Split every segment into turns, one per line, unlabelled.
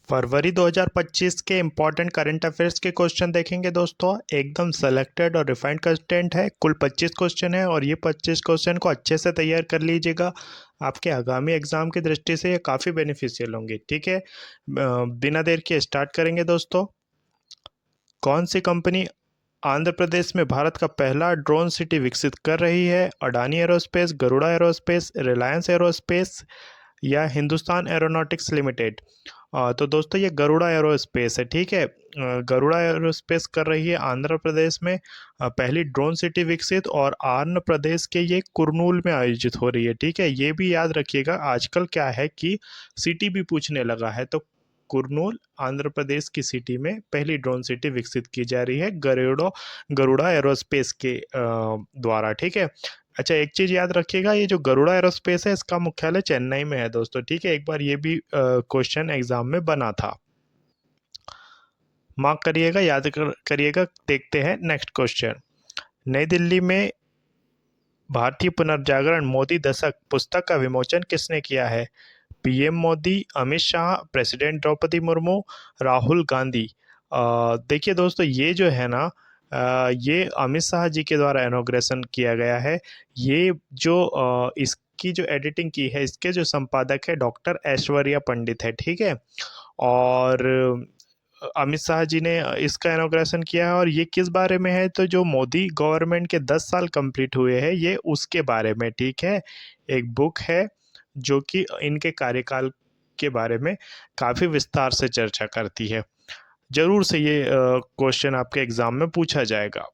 फरवरी 2025 के important current affairs के question देखेंगे दोस्तों। एकदम सेलेक्टेड और रिफाइंड कंटेंट है। कुल 25 क्वेश्चन है और ये 25 क्वेश्चन को अच्छे से तैयार कर लीजिएगा। आपके आगामी एग्जाम की दृष्टि से ये काफ़ी बेनिफिशियल होंगे। ठीक है, बिना देर के स्टार्ट करेंगे दोस्तों। कौन सी कंपनी आंध्र प्रदेश में भारत का पहला ड्रोन सिटी विकसित कर रही है? Adani aerospace, Garuda aerospace, Reliance aerospace या हिंदुस्तान एरोनॉटिक्स लिमिटेड। तो दोस्तों ये गरुड़ा एरोस्पेस है। ठीक है, गरुड़ा एरोस्पेस कर रही है आंध्र प्रदेश में पहली ड्रोन सिटी विकसित, और आंध्र प्रदेश के ये कुरनूल में आयोजित हो रही है। ठीक है, ये भी याद रखिएगा। आजकल क्या है कि सिटी भी पूछने लगा है, तो कुरनूल आंध्र प्रदेश की सिटी में पहली ड्रोन सिटी विकसित की जा रही है गरुड़ा एरोस्पेस के द्वारा। ठीक है, अच्छा एक चीज याद रखिएगा, ये जो गरुड़ा एरोस्पेस है इसका मुख्यालय चेन्नई में है दोस्तों। ठीक है, एक बार ये भी क्वेश्चन एग्जाम में बना था, मार्क करिएगा, करिएगा। देखते हैं नेक्स्ट क्वेश्चन। नई दिल्ली में भारतीय पुनर्जागरण मोदी दशक पुस्तक का विमोचन किसने किया है? PM Modi, Amit Shah, president Droupadi Murmu, Rahul Gandhi. देखिए दोस्तों, ये जो है ना, ये अमित शाह जी के द्वारा इनॉग्रेशन किया गया है। ये जो इसकी जो एडिटिंग की है, इसके जो संपादक है डॉक्टर ऐश्वर्या पंडित है। ठीक है, और अमित शाह जी ने इसका इनॉग्रेशन किया है। और ये किस बारे में है? तो जो मोदी गवर्नमेंट के 10 साल कंप्लीट हुए हैं, ये उसके बारे में। ठीक है, एक बुक है जो कि इनके कार्यकाल के बारे में काफ़ी विस्तार से चर्चा करती है। जरूर से ये क्वेश्चन आपके एग्जाम में पूछा जाएगा।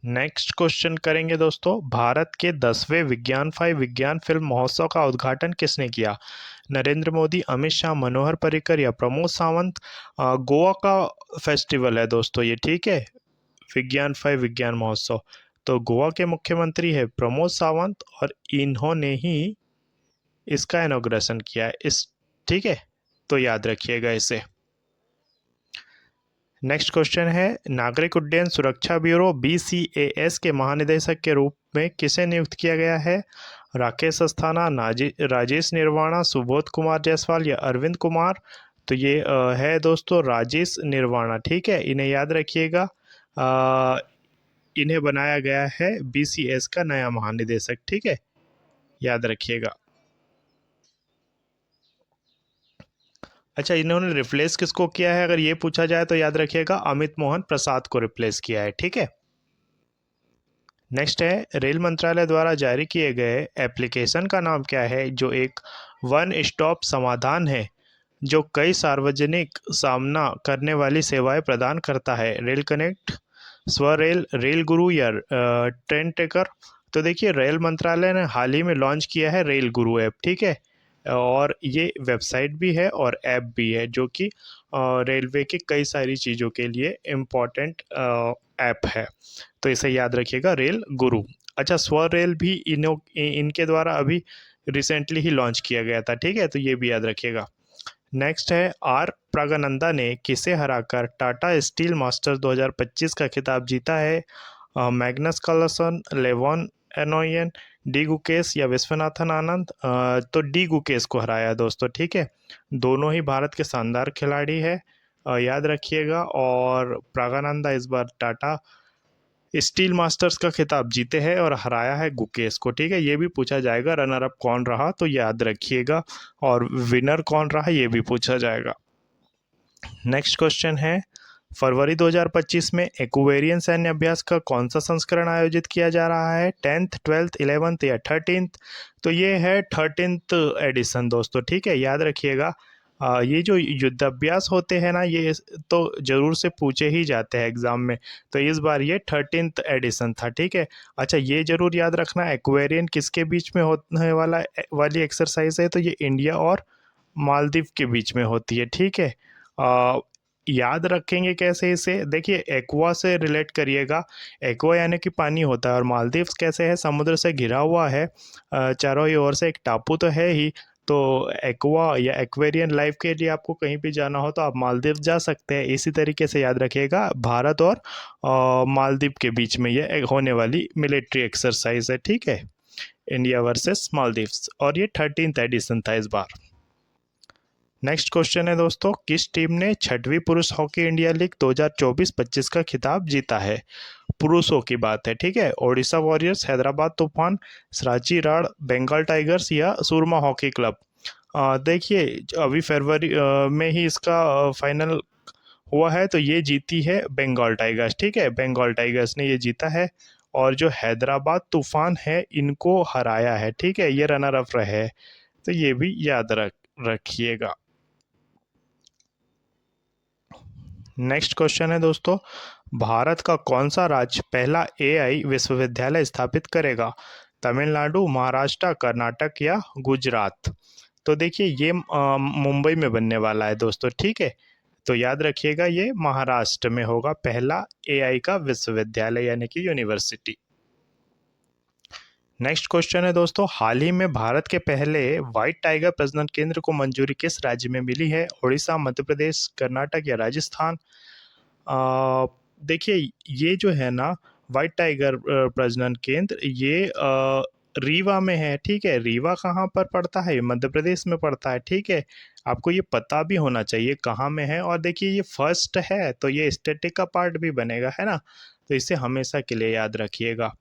नेक्स्ट क्वेश्चन करेंगे दोस्तों। भारत के 10वें विज्ञान फिल्म महोत्सव का उद्घाटन किसने किया? नरेंद्र मोदी, अमित शाह, मनोहर पर्रिकर या प्रमोद सावंत। गोवा का फेस्टिवल है दोस्तों ये। ठीक है, विज्ञान महोत्सव, तो गोवा के मुख्यमंत्री है प्रमोद सावंत, और इन्होंने ही इसका इनॉग्रेशन किया है इस। ठीक है, तो याद रखिएगा इसे। नेक्स्ट क्वेश्चन है, नागरिक उड्डयन सुरक्षा ब्यूरो BCAS के महानिदेशक के रूप में किसे नियुक्त किया गया है? राकेश अस्थाना, राजेश निर्वाणा, सुबोध कुमार जायसवाल या अरविंद कुमार। तो ये है दोस्तों राजेश निर्वाणा। ठीक है, इन्हें याद रखिएगा। इन्हें बनाया गया है BCS का नया महानिदेशक। ठीक है, याद रखिएगा। अच्छा, इन्होंने रिप्लेस किसको किया है अगर ये पूछा जाए तो याद रखिएगा अमित मोहन प्रसाद को रिप्लेस किया है। ठीक है, नेक्स्ट है, रेल मंत्रालय द्वारा जारी किए गए एप्लीकेशन का नाम क्या है जो एक वन स्टॉप समाधान है जो कई सार्वजनिक सामना करने वाली सेवाएं प्रदान करता है? रेल कनेक्ट, स्वरेल, रेल गुरु या ट्रेन ट्रैकर। तो देखिए, रेल मंत्रालय ने हाल ही में लॉन्च किया है रेल गुरु ऐप। ठीक है, और ये वेबसाइट भी है और ऐप भी है जो कि रेलवे की कई सारी चीज़ों के लिए इम्पोर्टेंट ऐप है। तो इसे याद रखिएगा, रेल गुरु। अच्छा, स्वरेल भी इनके द्वारा अभी रिसेंटली ही लॉन्च किया गया था। ठीक है, तो ये भी याद रखिएगा। नेक्स्ट है, आर प्रागनंदा ने किसे हराकर टाटा स्टील मास्टर्स 2025 का खिताब जीता है? Magnus Carlsen, Levon Aronian, D Gukesh या विश्वनाथन आनंद। तो डी गुकेश को हराया दोस्तों। ठीक है, दोनों ही भारत के शानदार खिलाड़ी है, याद रखिएगा। और प्रागानंदा इस बार टाटा स्टील मास्टर्स का खिताब जीते हैं और हराया है गुकेश को। ठीक है, ये भी पूछा जाएगा रनर अप कौन रहा, तो याद रखिएगा। और विनर कौन रहा ये भी पूछा जाएगा। नेक्स्ट क्वेश्चन है, फरवरी 2025 में एक्वेरियन सैन्य अभ्यास का कौन सा संस्करण आयोजित किया जा रहा है? 10th, 12th, 11th या 13th। तो ये है 13th एडिशन दोस्तों। ठीक है, याद रखिएगा। ये जो युद्धाभ्यास होते हैं ना, ये तो जरूर से पूछे ही जाते हैं एग्जाम में। तो इस बार ये 13th एडिशन था। ठीक है, अच्छा ये जरूर याद रखना, एक्वेरियन किसके बीच में होने वाली एक्सरसाइज है? तो ये इंडिया और मालदीव के बीच में होती है। ठीक है, याद रखेंगे कैसे इसे? देखिए, एक्वा से रिलेट करिएगा। एक्वा यानी कि पानी होता है, और मालदीव्स कैसे है? समुद्र से घिरा हुआ है, चारों ही ओर से, एक टापू तो है ही। तो एक्वा या एक्वेरियन लाइफ के लिए आपको कहीं भी जाना हो तो आप मालदीव जा सकते हैं। इसी तरीके से याद रखिएगा, भारत और मालदीव के बीच में ये होने वाली मिलिट्री एक्सरसाइज है। ठीक है, इंडिया वर्सेस मालदीव्स, और ये 13th एडिशन था इस बार। नेक्स्ट क्वेश्चन है दोस्तों, किस टीम ने छठवीं पुरुष हॉकी इंडिया लीग 2024-25 का खिताब जीता है? पुरुषों की बात है, ठीक है। ओडिशा वॉरियर्स, हैदराबाद तूफान, रांची राड, बंगाल टाइगर्स या सुरमा हॉकी क्लब। देखिए, अभी फरवरी में ही इसका फाइनल हुआ है, तो ये जीती है बंगाल टाइगर्स, ठीक है। बंगाल टाइगर्स ने ये जीता है। और जो हैदराबाद तूफान है, इनको हराया है, ठीक है। ये रनर अप रहे, तो ये भी याद रखिएगा। नेक्स्ट क्वेश्चन है दोस्तों, भारत का कौन सा राज्य पहला एआई विश्वविद्यालय स्थापित करेगा? तमिलनाडु, महाराष्ट्र, कर्नाटक या गुजरात? तो देखिए, ये मुंबई में बनने वाला है दोस्तों, ठीक है। तो याद रखिएगा, ये महाराष्ट्र में होगा पहला एआई का विश्वविद्यालय यानी कि यूनिवर्सिटी। नेक्स्ट क्वेश्चन है दोस्तों, हाल ही में भारत के पहले व्हाइट टाइगर प्रजनन केंद्र को मंजूरी किस राज्य में मिली है? उड़ीसा, मध्य प्रदेश, कर्नाटक या राजस्थान? देखिए, ये जो है ना, व्हाइट टाइगर प्रजनन केंद्र, ये रीवा में है, ठीक है। रीवा कहाँ पर पड़ता है? मध्य प्रदेश में पड़ता है, ठीक है। आपको ये पता भी होना चाहिए कहाँ में है। और देखिए, ये फर्स्ट है, तो ये स्टैटिक का पार्ट भी बनेगा, है ना। तो इसे हमेशा के लिए याद रखिएगा।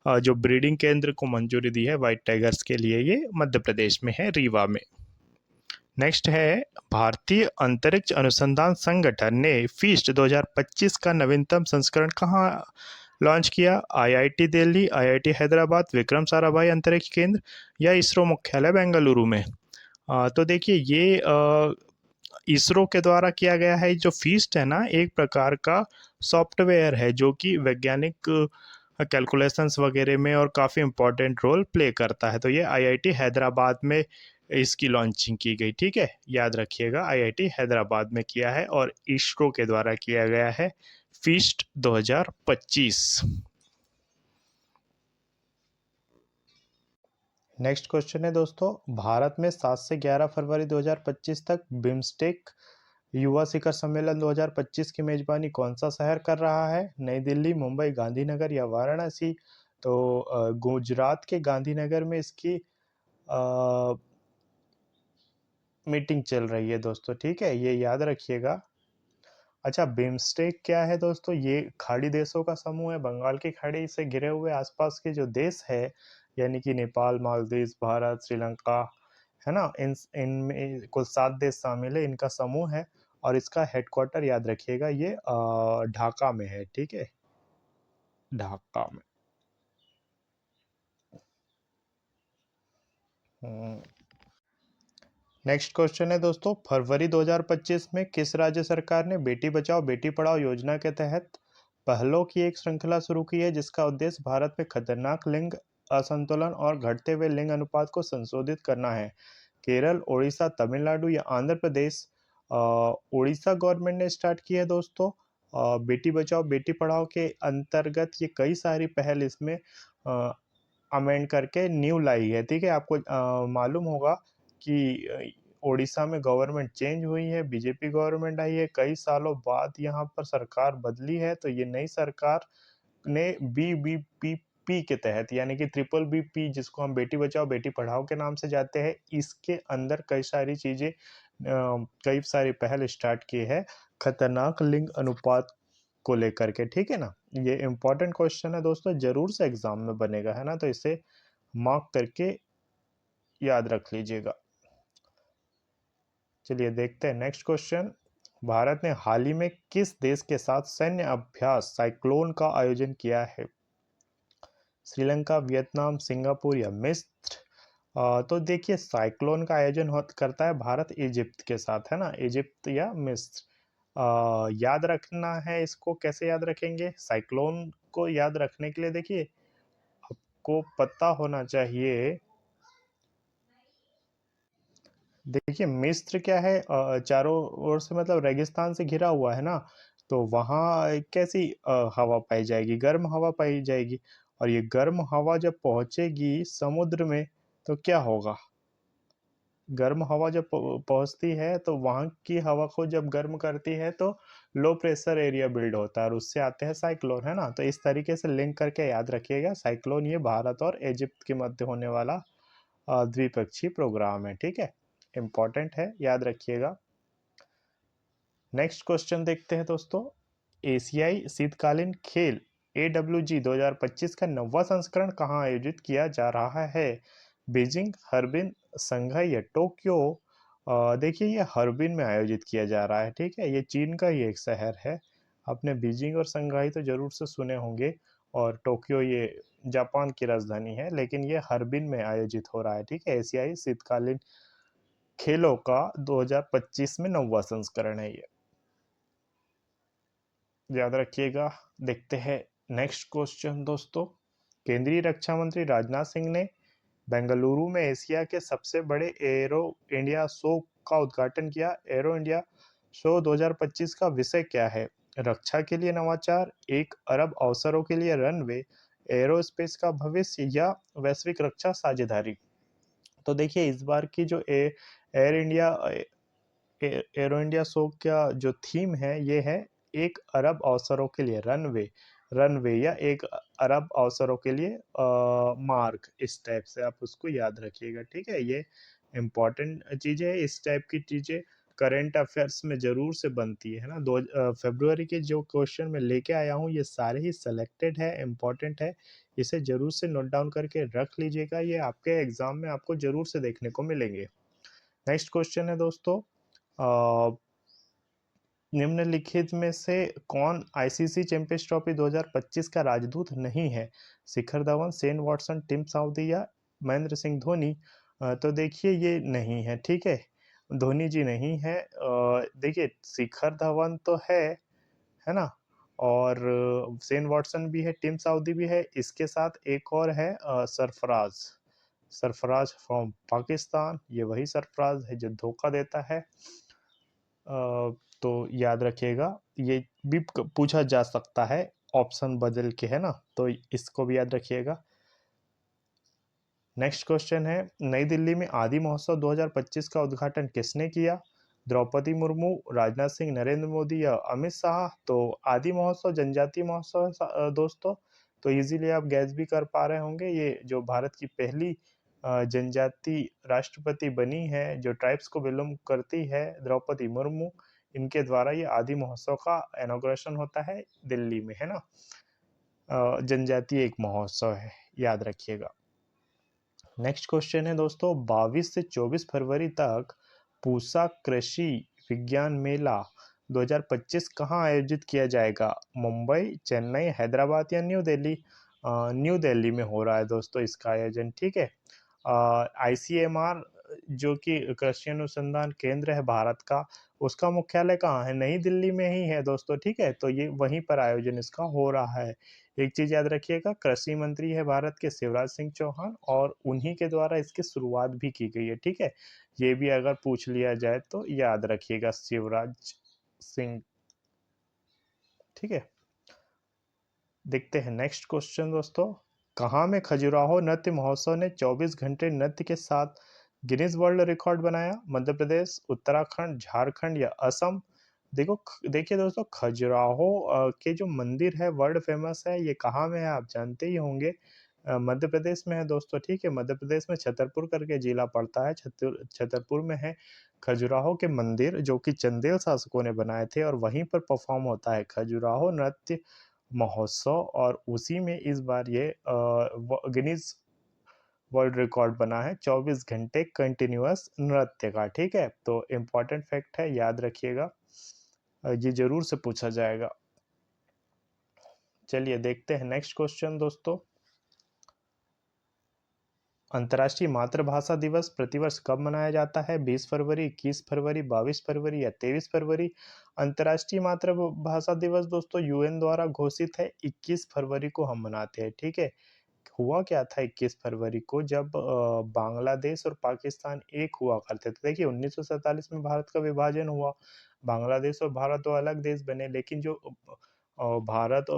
जो ब्रीडिंग केंद्र को मंजूरी दी है व्हाइट टाइगर्स के लिए, ये मध्य प्रदेश में है, रीवा में। नेक्स्ट है, भारतीय अंतरिक्ष अनुसंधान संगठन ने फीस्ट 2025 का नवीनतम संस्करण कहाँ लॉन्च किया? आईआईटी दिल्ली, आईआईटी हैदराबाद, विक्रम साराभाई अंतरिक्ष केंद्र या इसरो मुख्यालय बेंगलुरु में? तो देखिए, ये इसरो के द्वारा किया गया है। जो फीस्ट है ना, एक प्रकार का सॉफ्टवेयर है जो कि वैज्ञानिक कैलकुलेशंस वगैरह में और काफ़ी इम्पोर्टेंट रोल प्ले करता है। तो ये आईआईटी हैदराबाद में इसकी लॉन्चिंग की गई, ठीक है। याद रखिएगा, आईआईटी हैदराबाद में किया है और इसरो के द्वारा किया गया है फीस्ट 2025। नेक्स्ट क्वेश्चन है दोस्तों, भारत में 7 से 11 फरवरी 2025 तक बिम्स्टेक युवा शिखर सम्मेलन 2025 की मेजबानी कौन सा शहर कर रहा है? नई दिल्ली, मुंबई, गांधीनगर या वाराणसी? तो गुजरात के गांधीनगर में इसकी मीटिंग चल रही है दोस्तों, ठीक है। ये याद रखिएगा। अच्छा, बिम्स्टेक क्या है दोस्तों? ये खाड़ी देशों का समूह है। बंगाल की खाड़ी से घिरे हुए आसपास के जो देश है, यानी कि नेपाल, मालदीव, भारत, श्रीलंका, है ना, इन इनमें कुल 7 देश शामिल है, इनका समूह है। और इसका हेडक्वार्टर याद रखिएगा, ये ढाका में है, ठीक है। ढाका में। नेक्स्ट क्वेश्चन है दोस्तों, फरवरी 2025 में किस राज्य सरकार ने बेटी बचाओ बेटी पढ़ाओ योजना के तहत पहलों की एक श्रृंखला शुरू की है, जिसका उद्देश्य भारत में खतरनाक लिंग असंतुलन और घटते हुए लिंग अनुपात को संशोधित करना है? केरल, उड़ीसा, तमिलनाडु या आंध्र प्रदेश? उड़ीसा गवर्नमेंट ने स्टार्ट की है दोस्तों। बेटी बचाओ बेटी पढ़ाओ के अंतर्गत ये कई सारी पहल इसमें अमेंड करके न्यू लाई है, ठीक है। आपको मालूम होगा कि उड़ीसा में गवर्नमेंट चेंज हुई है, बीजेपी गवर्नमेंट आई है, कई सालों बाद यहाँ पर सरकार बदली है। तो ये नई सरकार ने बीबीपीपी के तहत, यानी कि ट्रिपल बीपी, जिसको हम बेटी बचाओ बेटी पढ़ाओ के नाम से जाते हैं, इसके अंदर कई सारी चीजें, कई सारी पहल स्टार्ट की है खतरनाक लिंग अनुपात को लेकर के, ठीक है ना। ये इंपॉर्टेंट क्वेश्चन है दोस्तों, जरूर से एग्जाम में बनेगा, है ना। तो इसे मार्क करके याद रख लीजिएगा। चलिए देखते हैं नेक्स्ट क्वेश्चन, भारत ने हाल ही में किस देश के साथ सैन्य अभ्यास साइक्लोन का आयोजन किया है? श्रीलंका, वियतनाम, सिंगापुर या मिस्र? तो देखिए, साइक्लोन का आयोजन करता है भारत इजिप्ट के साथ, है ना। इजिप्ट या मिस्र। याद रखना है इसको, कैसे याद रखेंगे साइक्लोन को? याद रखने के लिए देखिए, आपको पता होना चाहिए। देखिए, मिस्र क्या है, चारों ओर से मतलब रेगिस्तान से घिरा हुआ है ना। तो वहाँ कैसी हवा पाई जाएगी? गर्म हवा पाई जाएगी। और ये गर्म हवा जब पहुंचेगी समुद्र में, तो क्या होगा? गर्म हवा जब पहुंचती है, तो वहां की हवा को जब गर्म करती है, तो लो प्रेशर एरिया बिल्ड होता है और उससे आते हैं साइक्लोन, है ना। तो इस तरीके से लिंक करके याद रखिएगा, साइक्लोन ये भारत और इजिप्ट के मध्य होने वाला द्विपक्षीय प्रोग्राम है, ठीक है। इंपॉर्टेंट है, याद रखिएगा। नेक्स्ट क्वेश्चन देखते हैं दोस्तों। एशियाई शीतकालीन खेल AWG 2025 का 9वां संस्करण कहाँ आयोजित किया जा रहा है? बीजिंग, हर्बिन, शंघाई या टोक्यो? देखिए ये हर्बिन में आयोजित किया जा रहा है, ठीक है। ये चीन का ही एक शहर है। आपने बीजिंग और शंघाई तो जरूर से सुने होंगे, और टोक्यो ये जापान की राजधानी है, लेकिन ये हर्बिन में आयोजित हो रहा है, ठीक है। एशियाई शीतकालीन खेलों का 2025 में 9वां संस्करण है ये, याद रखिएगा। देखते हैं नेक्स्ट क्वेश्चन दोस्तों। केंद्रीय रक्षा मंत्री राजनाथ सिंह ने बेंगलुरु में एशिया के सबसे बड़े एरो इंडिया शो का उद्घाटन किया। एरो इंडिया शो 2025 का विषय क्या है? रक्षा के लिए नवाचार, 1 अरब अवसरों के लिए रनवे, एरोस्पेस का भविष्य या वैश्विक रक्षा साझेदारी? तो देखिए इस बार की जो air India arrow India show का जो थीम है ये है 1 अरब अवसरों के लिए रनवे, रनवे या 1 अरब अवसरों के लिए मार्ग, इस टाइप से आप उसको याद रखिएगा, ठीक है। ये इम्पोर्टेंट चीज़ें है, इस टाइप की चीज़ें करंट अफेयर्स में जरूर से बनती है ना। फरवरी के जो क्वेश्चन मैं लेके आया हूँ ये सारे ही सेलेक्टेड है, इम्पोर्टेंट है। इसे जरूर से नोट डाउन करके रख लीजिएगा, ये आपके एग्जाम में आपको जरूर से देखने को मिलेंगे। नेक्स्ट क्वेश्चन है दोस्तों, अ, निम्नलिखित में से कौन आईसीसी चैंपियंस ट्रॉफी 2025 का राजदूत नहीं है? Shikhar Dhawan, Shane Watson, Tim Southee या महेंद्र सिंह धोनी? तो देखिए ये नहीं है, ठीक है। धोनी जी नहीं है। देखिए शिखर धवन तो है ना, और शेन वॉटसन भी है, टिम साउदी भी है, इसके साथ एक और है सरफराज, सरफराज फ्रॉम पाकिस्तान। ये वही सरफराज है जो धोखा देता है। तो याद रखिएगा, ये भी पूछा जा सकता है ऑप्शन बदल के, है ना, तो इसको भी याद रखिएगा। नेक्स्ट क्वेश्चन है, नई दिल्ली में आदि महोत्सव 2025 का उद्घाटन किसने किया? द्रौपदी मुर्मू, राजनाथ सिंह, नरेंद्र मोदी या अमित शाह? तो आदि महोत्सव जनजातीय महोत्सव है दोस्तों। तो इजीली आप गैस भी कर पा रहे होंगे, ये जो भारत की पहली जनजाति राष्ट्रपति बनी है, जो ट्राइब्स को बिलोंग करती है, द्रौपदी मुर्मू, इनके द्वारा ये आदि महोत्सव का इनॉग्रेशन होता है दिल्ली में, है ना। जनजातीय एक महोत्सव है, याद रखिएगा। नेक्स्ट क्वेश्चन है दोस्तों, 22 से 24 फरवरी तक पूसा कृषि विज्ञान मेला 2025 कहाँ आयोजित किया जाएगा? मुंबई, चेन्नई, हैदराबाद या न्यू दिल्ली? न्यू दिल्ली में हो रहा है दोस्तों इसका आयोजन, ठीक है। आईसीएमआर जो कि कृषि अनुसंधान केंद्र है भारत का, उसका मुख्यालय कहाँ है? नई दिल्ली में ही है दोस्तों, ठीक है। तो ये वहीं पर आयोजन इसका हो रहा है। एक चीज याद रखिएगा, कृषि मंत्री है भारत के शिवराज सिंह चौहान, और उन्हीं के द्वारा इसकी शुरुआत भी की गई है, ठीक है। ये भी अगर पूछ लिया जाए तो याद रखिएगा, शिवराज सिंह, ठीक है। देखते हैं नेक्स्ट क्वेश्चन दोस्तों, कहाँ में खजुराहो नृत्य महोत्सव ने 24 घंटे नृत्य के साथ गिनीज वर्ल्ड रिकॉर्ड बनाया? मध्य प्रदेश, उत्तराखंड, झारखंड या असम? देखिए दोस्तों, खजुराहो के जो मंदिर है वर्ल्ड फेमस है, ये कहाँ में है आप जानते ही होंगे। मध्य प्रदेश में है दोस्तों, ठीक है। मध्य प्रदेश में छतरपुर करके जिला पड़ता है, छतरपुर में है खजुराहो के मंदिर, जो कि चंदेल शासकों ने बनाए थे, और वहीं पर परफॉर्म होता है खजुराहो नृत्य महोत्सव, और उसी में इस बार ये गिनीज वर्ल्ड रिकॉर्ड बना है 24 घंटे कंटिन्यूअस नृत्य का, ठीक है। तो इम्पोर्टेंट फैक्ट है, याद रखिएगा, ये जरूर से पूछा जाएगा। चलिए देखते हैं नेक्स्ट क्वेश्चन दोस्तों, अंतर्राष्ट्रीय मातृभाषा दिवस प्रतिवर्ष कब मनाया जाता है? 20 फरवरी, 21 फरवरी, 22 फरवरी या 23 फरवरी? अंतर्राष्ट्रीय मातृभाषा दिवस दोस्तों यूएन द्वारा घोषित है, 21 फरवरी को हम मनाते हैं, ठीक है। हुआ क्या था 21 फरवरी को, जब बांग्लादेश और पाकिस्तान एक हुआ करते थे। देखिए 1947 में भारत का विभाजन हुआ, बांग्लादेश और भारत दो अलग देश बने, लेकिन जो भारत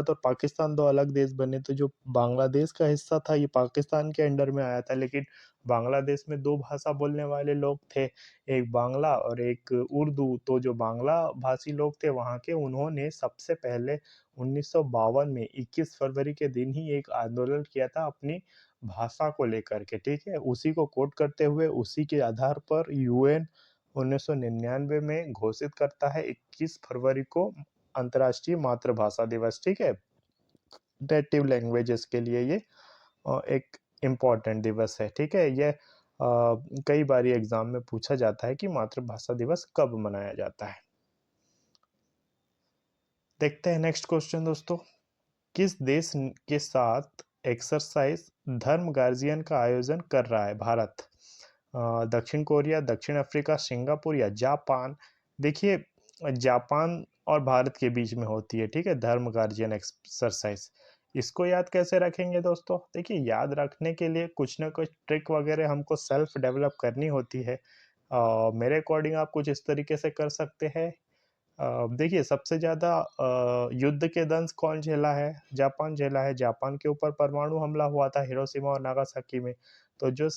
और पाकिस्तान दो अलग देश बने, तो जो बांग्लादेश का हिस्सा था ये पाकिस्तान के अंडर में आया था, लेकिन बांग्लादेश में दो भाषा बोलने वाले लोग थे, एक बांग्ला और एक उर्दू। तो जो बांग्ला भाषी लोग थे वहाँ के, उन्होंने सबसे पहले 1952 में 21 फरवरी के दिन ही एक आंदोलन किया था अपनी भाषा को लेकर के, ठीक है, उसी को कोट करते हुए उसी के आधार पर यूएन 1999 में घोषित करता है 21 फरवरी को अंतर्राष्ट्रीय मातृभाषा दिवस, ठीक है। नेटिव लैंग्वेजेस के लिए ये एक इम्पॉर्टेंट दिवस है, ठीक है। ये कई बार एग्जाम में पूछा जाता है कि मातृभाषा दिवस कब मनाया जाता है। देखते हैं नेक्स्ट क्वेश्चन दोस्तों। किस देश के साथ एक्सरसाइज धर्म गार्जियन का आयोजन कर रहा है भारत? दक्षिण कोरिया, दक्षिण अफ्रीका, सिंगापुर या जापान? देखिए, जापान और भारत के बीच में होती है, ठीक है, धर्म गार्जियन एक्सरसाइज। इसको याद कैसे रखेंगे दोस्तों? देखिए, याद रखने के लिए कुछ ना कुछ ट्रिक वगैरह हमको सेल्फ डेवलप करनी होती है। मेरे अकॉर्डिंग आप कुछ इस तरीके से कर सकते हैं। देखिए, सबसे ज़्यादा युद्ध के दंश कौन झेला है? जापान झेला है। जापान के ऊपर परमाणु हमला हुआ था हिरोशिमा और नागासाकी में। तो जो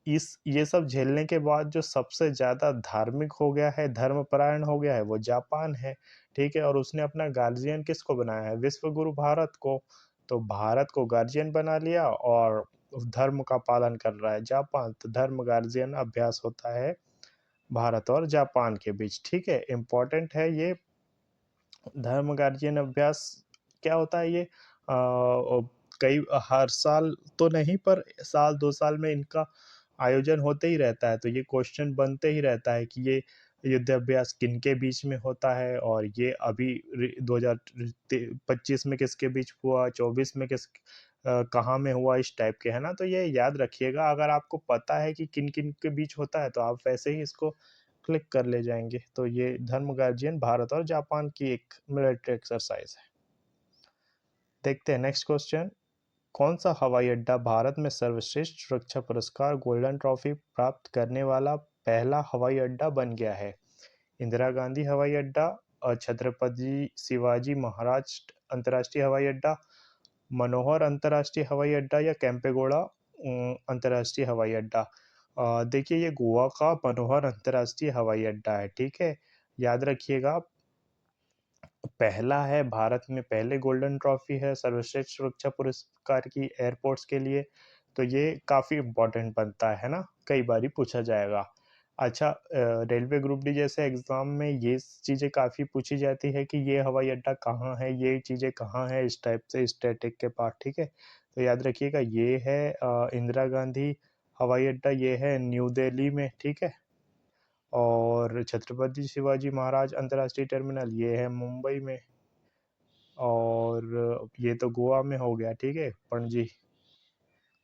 इस ये सब झेलने के बाद जो सबसे ज़्यादा धार्मिक हो गया है, धर्मपरायण हो गया है, वो जापान है, ठीक है। और उसने अपना गार्जियन किसको बनाया है? विश्व गुरु भारत को। तो भारत को गार्जियन बना लिया और धर्म का पालन कर रहा है जापान। तो धर्म गार्जियन अभ्यास होता है भारत और जापान के बीच, ठीक है। इम्पोर्टेंट है ये धर्म गार्जियन अभ्यास। क्या होता है ये? कई हर साल तो नहीं, पर साल 2 साल में इनका आयोजन होते ही रहता है। तो ये क्वेश्चन बनते ही रहता है कि ये युद्ध अभ्यास किन के बीच में होता है, और ये अभी 2025 में किसके बीच हुआ, 24 में कहाँ में हुआ, इस टाइप के, है ना। तो ये याद रखिएगा। अगर आपको पता है कि किन किन के बीच होता है तो आप वैसे ही इसको क्लिक कर ले जाएंगे। तो ये धर्म गार्जियन भारत और जापान की एक मिलिट्री एक्सरसाइज है। देखते हैं नेक्स्ट क्वेश्चन। कौन सा हवाई अड्डा भारत में सर्वश्रेष्ठ सुरक्षा पुरस्कार गोल्डन ट्रॉफी प्राप्त करने वाला पहला हवाई अड्डा बन गया है? इंदिरा गांधी हवाई अड्डा, छत्रपति शिवाजी महाराज अंतर्राष्ट्रीय हवाई अड्डा, मनोहर अंतर्राष्ट्रीय हवाई अड्डा या कैंपेगौड़ा अंतर्राष्ट्रीय हवाई अड्डा? देखिए, ये गोवा का मनोहर अंतर्राष्ट्रीय हवाई अड्डा है, ठीक है। याद रखिएगा, पहला है भारत में, पहले गोल्डन ट्रॉफी है सर्वश्रेष्ठ सुरक्षा पुरस्कार की एयरपोर्ट्स के लिए। तो ये काफ़ी इम्पोर्टेंट बनता है ना, कई बार ही पूछा जाएगा। अच्छा, रेलवे ग्रुप डी जैसे एग्जाम में ये चीज़ें काफ़ी पूछी जाती है कि ये हवाई अड्डा कहाँ है, ये चीज़ें कहाँ है, इस टाइप से स्टैटिक के पार्ट, ठीक है। तो याद रखिएगा, ये है इंदिरा गांधी हवाई अड्डा, ये है न्यू दिल्ली में, ठीक है। और छत्रपति शिवाजी महाराज अंतर्राष्ट्रीय टर्मिनल ये है मुंबई में। और ये तो गोवा में हो गया, ठीक है, पणजी।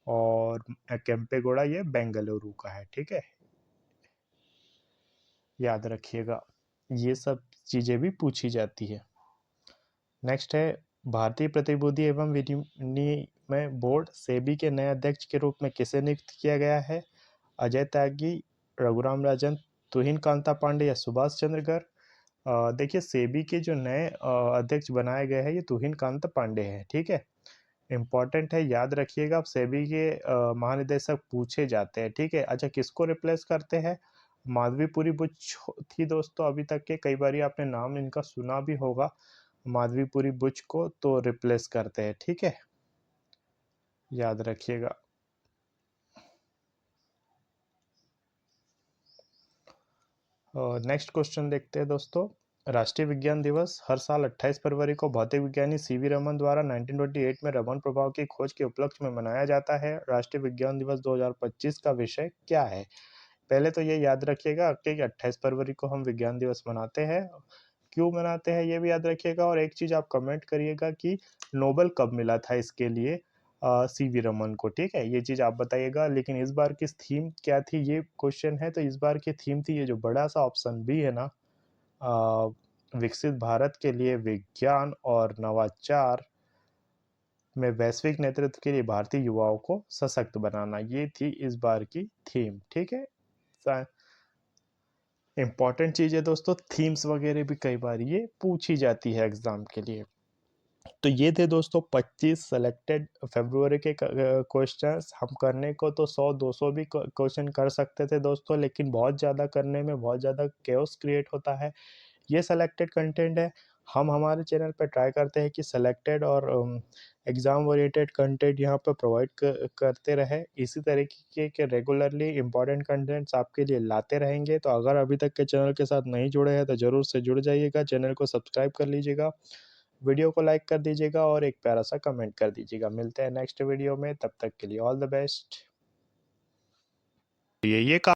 और केम्पेगौड़ा ये बेंगलुरु का है, ठीक है। याद रखिएगा, ये सब चीज़ें भी पूछी जाती है। नेक्स्ट है, भारतीय प्रतिभूति एवं विनिमय बोर्ड सेबी के नए अध्यक्ष के रूप में किसे नियुक्त किया गया है? अजय त्यागी, रघुराम राजन, तुहिन कांता पांडे या सुभाष चंद्र गर्ग? देखिए, सेबी के जो नए अध्यक्ष बनाए गए हैं ये तुहिन कांत पांडे हैं, ठीक है। इम्पॉर्टेंट है, याद रखिएगा। आप सेबी के महानिदेशक पूछे जाते हैं, ठीक है। अच्छा, किसको रिप्लेस करते हैं? माधवीपुरी बुच थी दोस्तों अभी तक के, कई बार आपने नाम इनका सुना भी होगा। माधवीपुरी बुच को तो रिप्लेस करते हैं, ठीक है, याद रखिएगा। नेक्स्ट क्वेश्चन देखते हैं दोस्तों। राष्ट्रीय विज्ञान दिवस हर साल 28 फरवरी को भौतिक विज्ञानी सीवी रमन द्वारा 1928 में रमन प्रभाव की खोज के उपलक्ष्य में मनाया जाता है। राष्ट्रीय विज्ञान दिवस 2025 का विषय क्या है? पहले तो ये याद रखिएगा कि 28 फरवरी को हम विज्ञान दिवस मनाते हैं। क्यों मनाते हैं ये भी याद रखिएगा। और एक चीज़ आप कमेंट करिएगा कि नोबेल कब मिला था इसके लिए सीवी रमन को, ठीक है, ये चीज़ आप बताइएगा। लेकिन इस बार की थीम क्या थी, ये क्वेश्चन है। तो इस बार की थीम थी, ये जो बड़ा सा ऑप्शन भी है ना, विकसित भारत के लिए विज्ञान और नवाचार में वैश्विक नेतृत्व के लिए भारतीय युवाओं को सशक्त बनाना, ये थी इस बार की थीम, ठीक है। इंपॉर्टेंट चीज़ है दोस्तों, थीम्स वगैरह भी कई बार ये पूछी जाती है एग्जाम के लिए। तो ये थे दोस्तों 25 सेलेक्टेड फरवरी के क्वेश्चंस। हम करने को तो 100-200 भी क्वेश्चन कर सकते थे दोस्तों, लेकिन बहुत ज़्यादा करने में बहुत ज़्यादा केओस क्रिएट होता है। ये सेलेक्टेड कंटेंट है। हम हमारे चैनल पर ट्राई करते हैं कि सेलेक्टेड और एग्ज़ाम ओरिएंटेड कंटेंट यहाँ पर प्रोवाइड करते रहे। इसी तरीके के रेगुलरली इंपॉर्टेंट कंटेंट्स आपके लिए लाते रहेंगे। तो अगर अभी तक के चैनल के साथ नहीं जुड़े हैं तो ज़रूर से जुड़ जाइएगा, चैनल को सब्सक्राइब कर लीजिएगा, वीडियो को लाइक कर दीजिएगा और एक प्यारा सा कमेंट कर दीजिएगा। मिलते हैं नेक्स्ट वीडियो में, तब तक के लिए ऑल द बेस्ट। ये